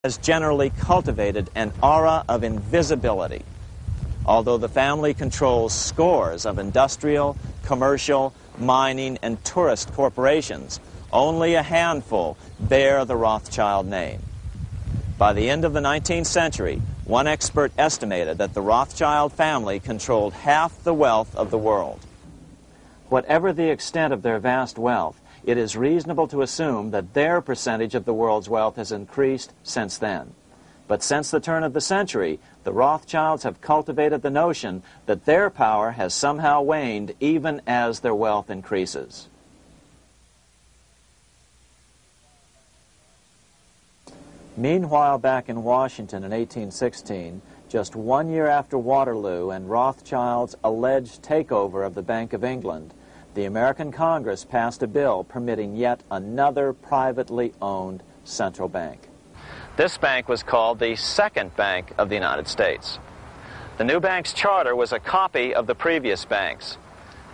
has generally cultivated an aura of invisibility. Although the family controls scores of industrial, commercial, mining, and tourist corporations, only a handful bear the Rothschild name. By the end of the 19th century, one expert estimated that the Rothschild family controlled half the wealth of the world. Whatever the extent of their vast wealth, it is reasonable to assume that their percentage of the world's wealth has increased since then. But since the turn of the century, the Rothschilds have cultivated the notion that their power has somehow waned even as their wealth increases. Meanwhile, back in Washington in 1816, just 1 year after Waterloo and Rothschild's alleged takeover of the Bank of England, the American Congress passed a bill permitting yet another privately owned central bank. This bank was called the Second Bank of the United States. The new bank's charter was a copy of the previous banks.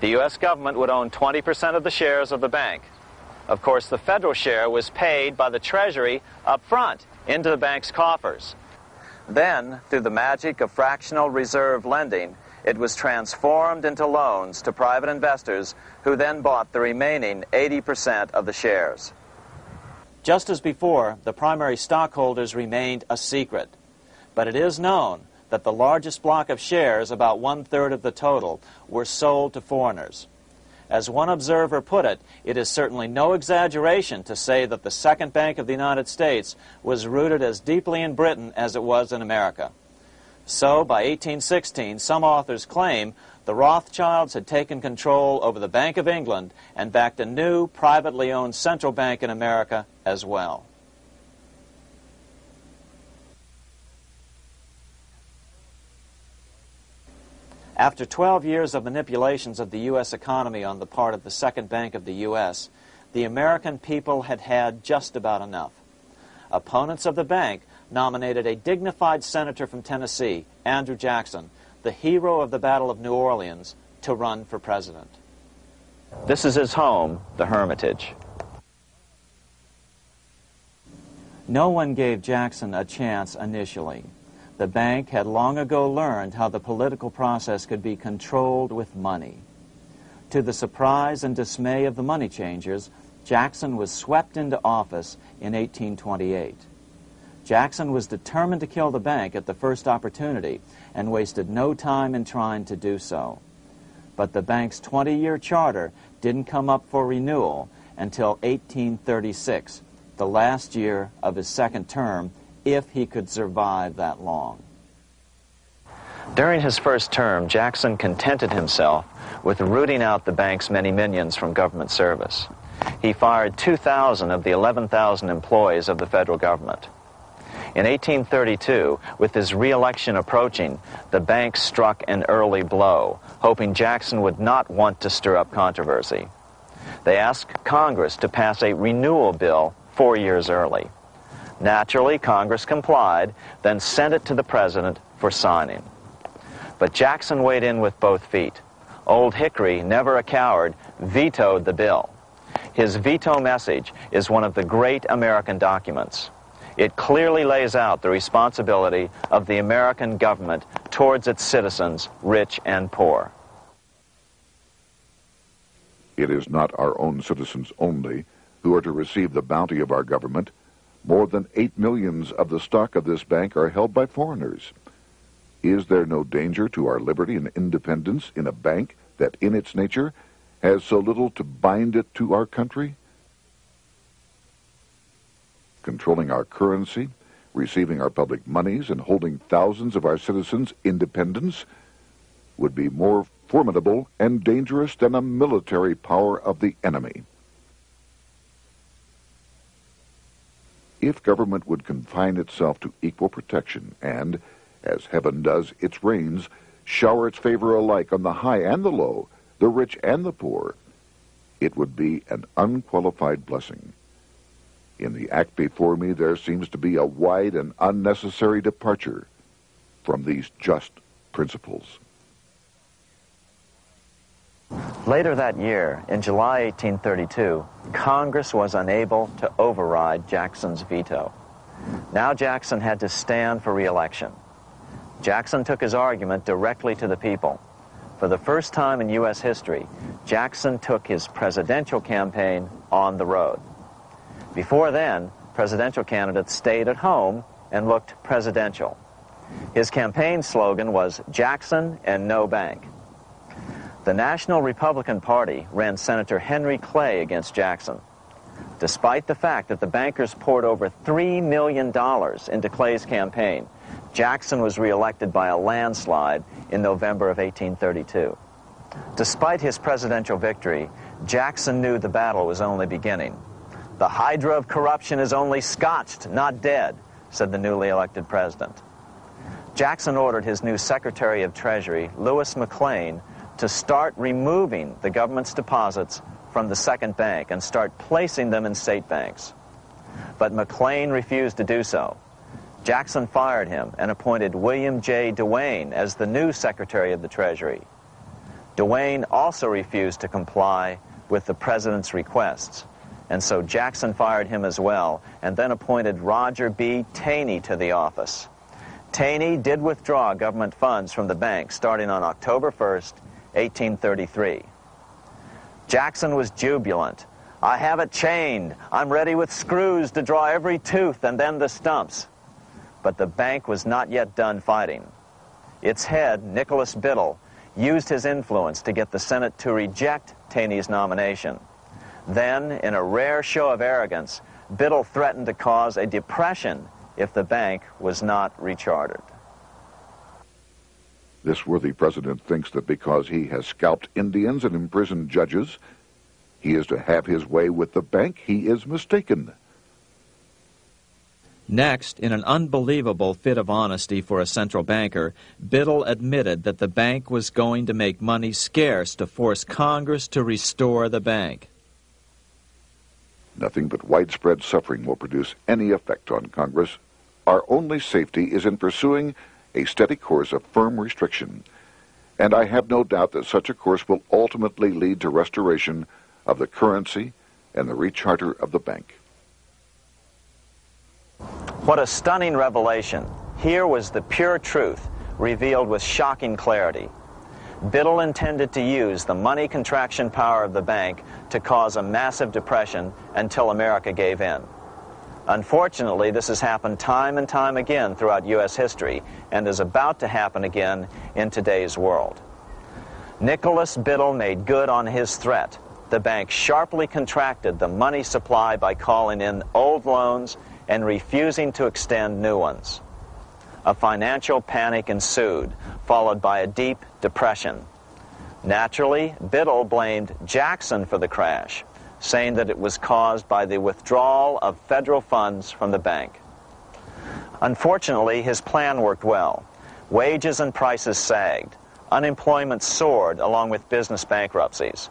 The U.S. government would own 20% of the shares of the bank. Of course, the federal share was paid by the Treasury up front into the bank's coffers. Then, through the magic of fractional reserve lending, it was transformed into loans to private investors who then bought the remaining 80% of the shares. Just as before, the primary stockholders remained a secret. But it is known that the largest block of shares, about 1/3 of the total, were sold to foreigners. As one observer put it, it is certainly no exaggeration to say that the Second Bank of the United States was rooted as deeply in Britain as it was in America. So, by 1816, some authors claim the Rothschilds had taken control over the Bank of England and backed a new, privately owned central bank in America as well. After 12 years of manipulations of the U.S. economy on the part of the Second Bank of the U.S., the American people had had just about enough. Opponents of the bank nominated a dignified senator from Tennessee, Andrew Jackson, the hero of the Battle of New Orleans, to run for president. This is his home, the Hermitage. No one gave Jackson a chance initially. The bank had long ago learned how the political process could be controlled with money. To the surprise and dismay of the money changers, Jackson was swept into office in 1828. Jackson was determined to kill the bank at the first opportunity and wasted no time in trying to do so. But the bank's 20-year charter didn't come up for renewal until 1836, the last year of his second term, if he could survive that long. During his first term, Jackson contented himself with rooting out the bank's many minions from government service. He fired 2,000 of the 11,000 employees of the federal government. In 1832, with his re-election approaching, the bank struck an early blow, hoping Jackson would not want to stir up controversy. They asked Congress to pass a renewal bill 4 years early. Naturally, Congress complied, then sent it to the president for signing. But Jackson weighed in with both feet. Old Hickory, never a coward, vetoed the bill. His veto message is one of the great American documents. It clearly lays out the responsibility of the American government towards its citizens, rich and poor. It is not our own citizens only who are to receive the bounty of our government. More than 8 millions of the stock of this bank are held by foreigners. Is there no danger to our liberty and independence in a bank that in its nature has so little to bind it to our country? Controlling our currency, receiving our public monies, and holding thousands of our citizens' independence would be more formidable and dangerous than a military power of the enemy. If government would confine itself to equal protection and, as heaven does its rains, shower its favor alike on the high and the low, the rich and the poor, it would be an unqualified blessing. In the act before me, there seems to be a wide and unnecessary departure from these just principles. Later that year, in July 1832, Congress was unable to override Jackson's veto. Now Jackson had to stand for re-election. Jackson took his argument directly to the people. For the first time in U.S. history, Jackson took his presidential campaign on the road. Before then, presidential candidates stayed at home and looked presidential. His campaign slogan was "Jackson and no bank." The National Republican Party ran Senator Henry Clay against Jackson. Despite the fact that the bankers poured over $3 million into Clay's campaign, Jackson was reelected by a landslide in November of 1832. Despite his presidential victory, Jackson knew the battle was only beginning. "The hydra of corruption is only scotched, not dead," said the newly elected president. Jackson ordered his new Secretary of Treasury, Lewis McLean, to start removing the government's deposits from the second bank and start placing them in state banks. But McLean refused to do so. Jackson fired him and appointed William J. Duane as the new Secretary of the Treasury. Duane also refused to comply with the president's requests, and so Jackson fired him as well and then appointed Roger B. Taney to the office. Taney did withdraw government funds from the bank starting on October 1st, 1833. Jackson was jubilant. "I have it chained. I'm ready with screws to draw every tooth and then the stumps." But the bank was not yet done fighting. Its head, Nicholas Biddle, used his influence to get the Senate to reject Taney's nomination. Then, in a rare show of arrogance, Biddle threatened to cause a depression if the bank was not rechartered. This worthy president thinks that because he has scalped Indians and imprisoned judges, he is to have his way with the bank. He is mistaken. Next, in an unbelievable fit of honesty for a central banker, Biddle admitted that the bank was going to make money scarce to force Congress to restore the bank. Nothing but widespread suffering will produce any effect on Congress. Our only safety is in pursuing a steady course of firm restriction, and I have no doubt that such a course will ultimately lead to restoration of the currency and the recharter of the bank. What a stunning revelation. Here was the pure truth, revealed with shocking clarity. Biddle intended to use the money contraction power of the bank to cause a massive depression until America gave in. Unfortunately, this has happened time and time again throughout U.S. history and is about to happen again in today's world. Nicholas Biddle made good on his threat. The bank sharply contracted the money supply by calling in old loans and refusing to extend new ones. A financial panic ensued, followed by a deep depression. Naturally, Biddle blamed Jackson for the crash, saying that it was caused by the withdrawal of federal funds from the bank. Unfortunately, his plan worked well. Wages and prices sagged. Unemployment soared along with business bankruptcies.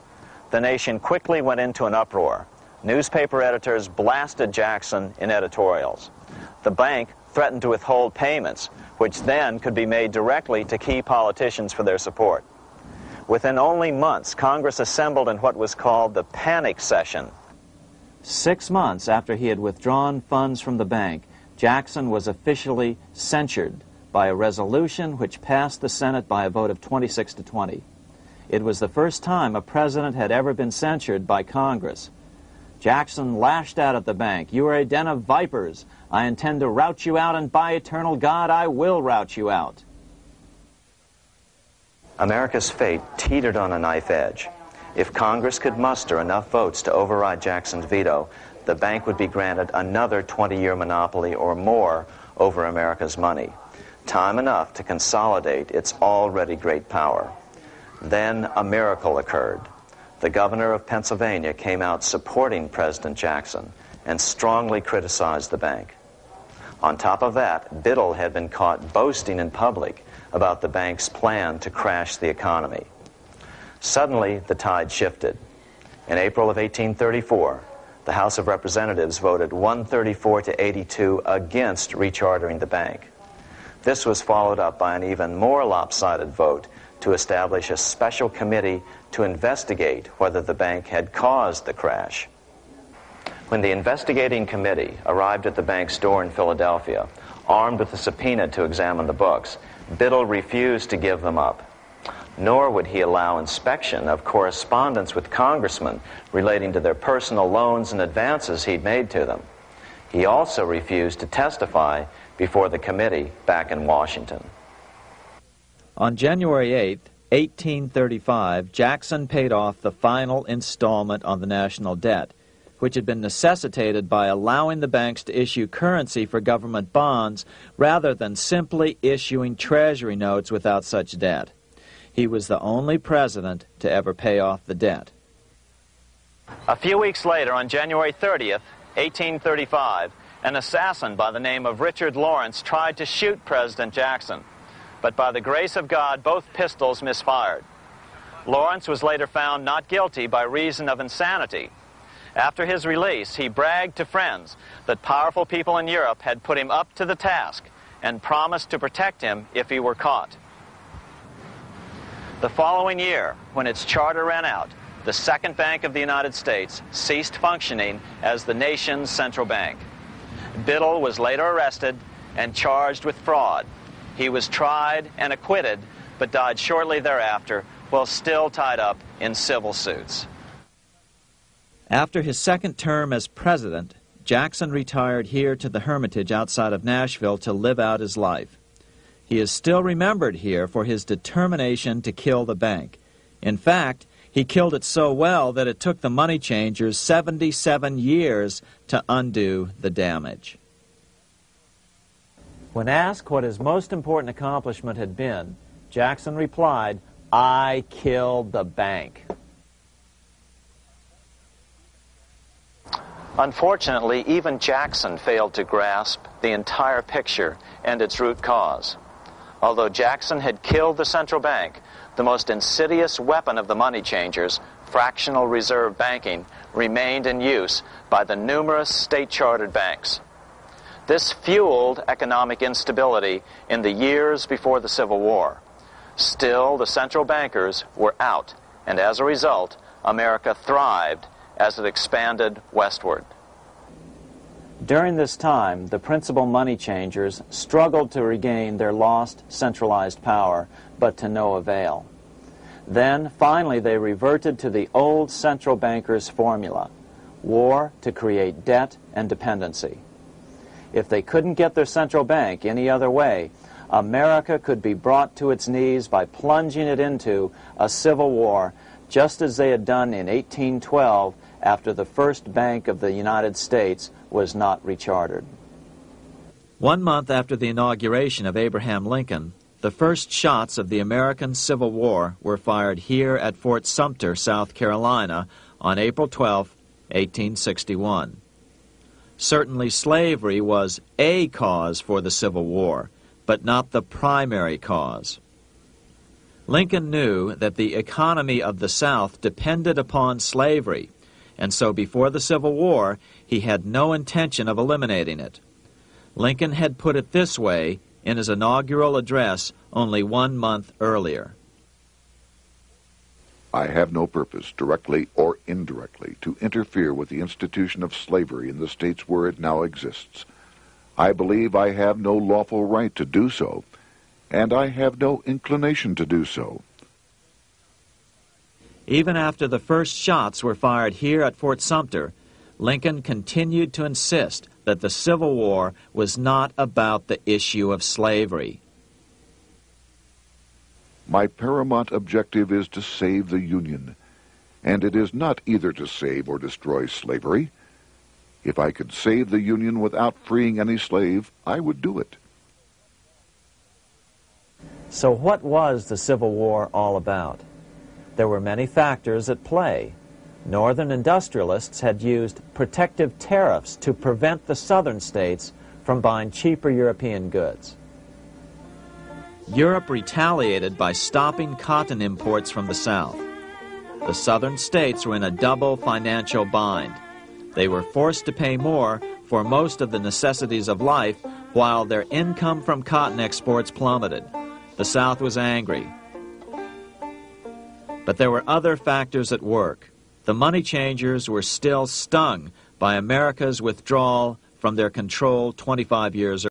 The nation quickly went into an uproar. Newspaper editors blasted Jackson in editorials. The bank threatened to withhold payments, which then could be made directly to key politicians for their support. Within only months, Congress assembled in what was called the panic session. 6 months after he had withdrawn funds from the bank, Jackson was officially censured by a resolution which passed the Senate by a vote of 26 to 20. It was the first time a president had ever been censured by Congress. Jackson lashed out at the bank. "You are a den of vipers. I intend to rout you out, and by eternal God, I will rout you out." America's fate teetered on a knife edge. If Congress could muster enough votes to override Jackson's veto, the bank would be granted another 20-year monopoly or more over America's money, time enough to consolidate its already great power. Then a miracle occurred. The governor of Pennsylvania came out supporting President Jackson and strongly criticized the bank. On top of that, Biddle had been caught boasting in public about the bank's plan to crash the economy. Suddenly, the tide shifted. In April of 1834, the House of Representatives voted 134 to 82 against rechartering the bank. This was followed up by an even more lopsided vote to establish a special committee to investigate whether the bank had caused the crash. When the investigating committee arrived at the bank's door in Philadelphia, armed with a subpoena to examine the books, Biddle refused to give them up. Nor would he allow inspection of correspondence with congressmen relating to their personal loans and advances he'd made to them. He also refused to testify before the committee back in Washington. On January 8, 1835, Jackson paid off the final installment on the national debt, which had been necessitated by allowing the banks to issue currency for government bonds rather than simply issuing treasury notes without such debt. He was the only president to ever pay off the debt. A few weeks later, on January 30th, 1835, an assassin by the name of Richard Lawrence tried to shoot President Jackson, but by the grace of God, both pistols misfired. Lawrence was later found not guilty by reason of insanity. After his release, he bragged to friends that powerful people in Europe had put him up to the task and promised to protect him if he were caught. The following year, when its charter ran out, the Second Bank of the United States ceased functioning as the nation's central bank. Biddle was later arrested and charged with fraud. He was tried and acquitted, but died shortly thereafter while still tied up in civil suits. After his second term as president, Jackson retired here to the Hermitage outside of Nashville to live out his life. He is still remembered here for his determination to kill the bank. In fact, he killed it so well that it took the money changers 77 years to undo the damage. When asked what his most important accomplishment had been, Jackson replied, "I killed the bank." Unfortunately, even Jackson failed to grasp the entire picture and its root cause. Although Jackson had killed the central bank, the most insidious weapon of the money changers, fractional reserve banking, remained in use by the numerous state-chartered banks. This fueled economic instability in the years before the Civil War. Still, the central bankers were out, and as a result, America thrived as it expanded westward. During this time, the principal money changers struggled to regain their lost centralized power, but to no avail. Then, finally, they reverted to the old central bankers' formula: war to create debt and dependency. If they couldn't get their central bank any other way, America could be brought to its knees by plunging it into a civil war, just as they had done in 1812 after the first Bank of the United States was not rechartered. 1 month after the inauguration of Abraham Lincoln, the first shots of the American Civil War were fired here at Fort Sumter, South Carolina, on April 12, 1861. Certainly slavery was a cause for the Civil War, but not the primary cause. Lincoln knew that the economy of the South depended upon slavery, and so before the Civil War, he had no intention of eliminating it. Lincoln had put it this way in his inaugural address only 1 month earlier. I have no purpose, directly or indirectly, to interfere with the institution of slavery in the states where it now exists. I believe I have no lawful right to do so, and I have no inclination to do so. Even after the first shots were fired here at Fort Sumter, Lincoln continued to insist that the Civil War was not about the issue of slavery. My paramount objective is to save the Union, and it is not either to save or destroy slavery. If I could save the Union without freeing any slave, I would do it. So what was the Civil War all about? There were many factors at play. Northern industrialists had used protective tariffs to prevent the southern states from buying cheaper European goods. Europe retaliated by stopping cotton imports from the South. The southern states were in a double financial bind. They were forced to pay more for most of the necessities of life, while their income from cotton exports plummeted. The South was angry. But there were other factors at work. The money changers were still stung by America's withdrawal from their control 25 years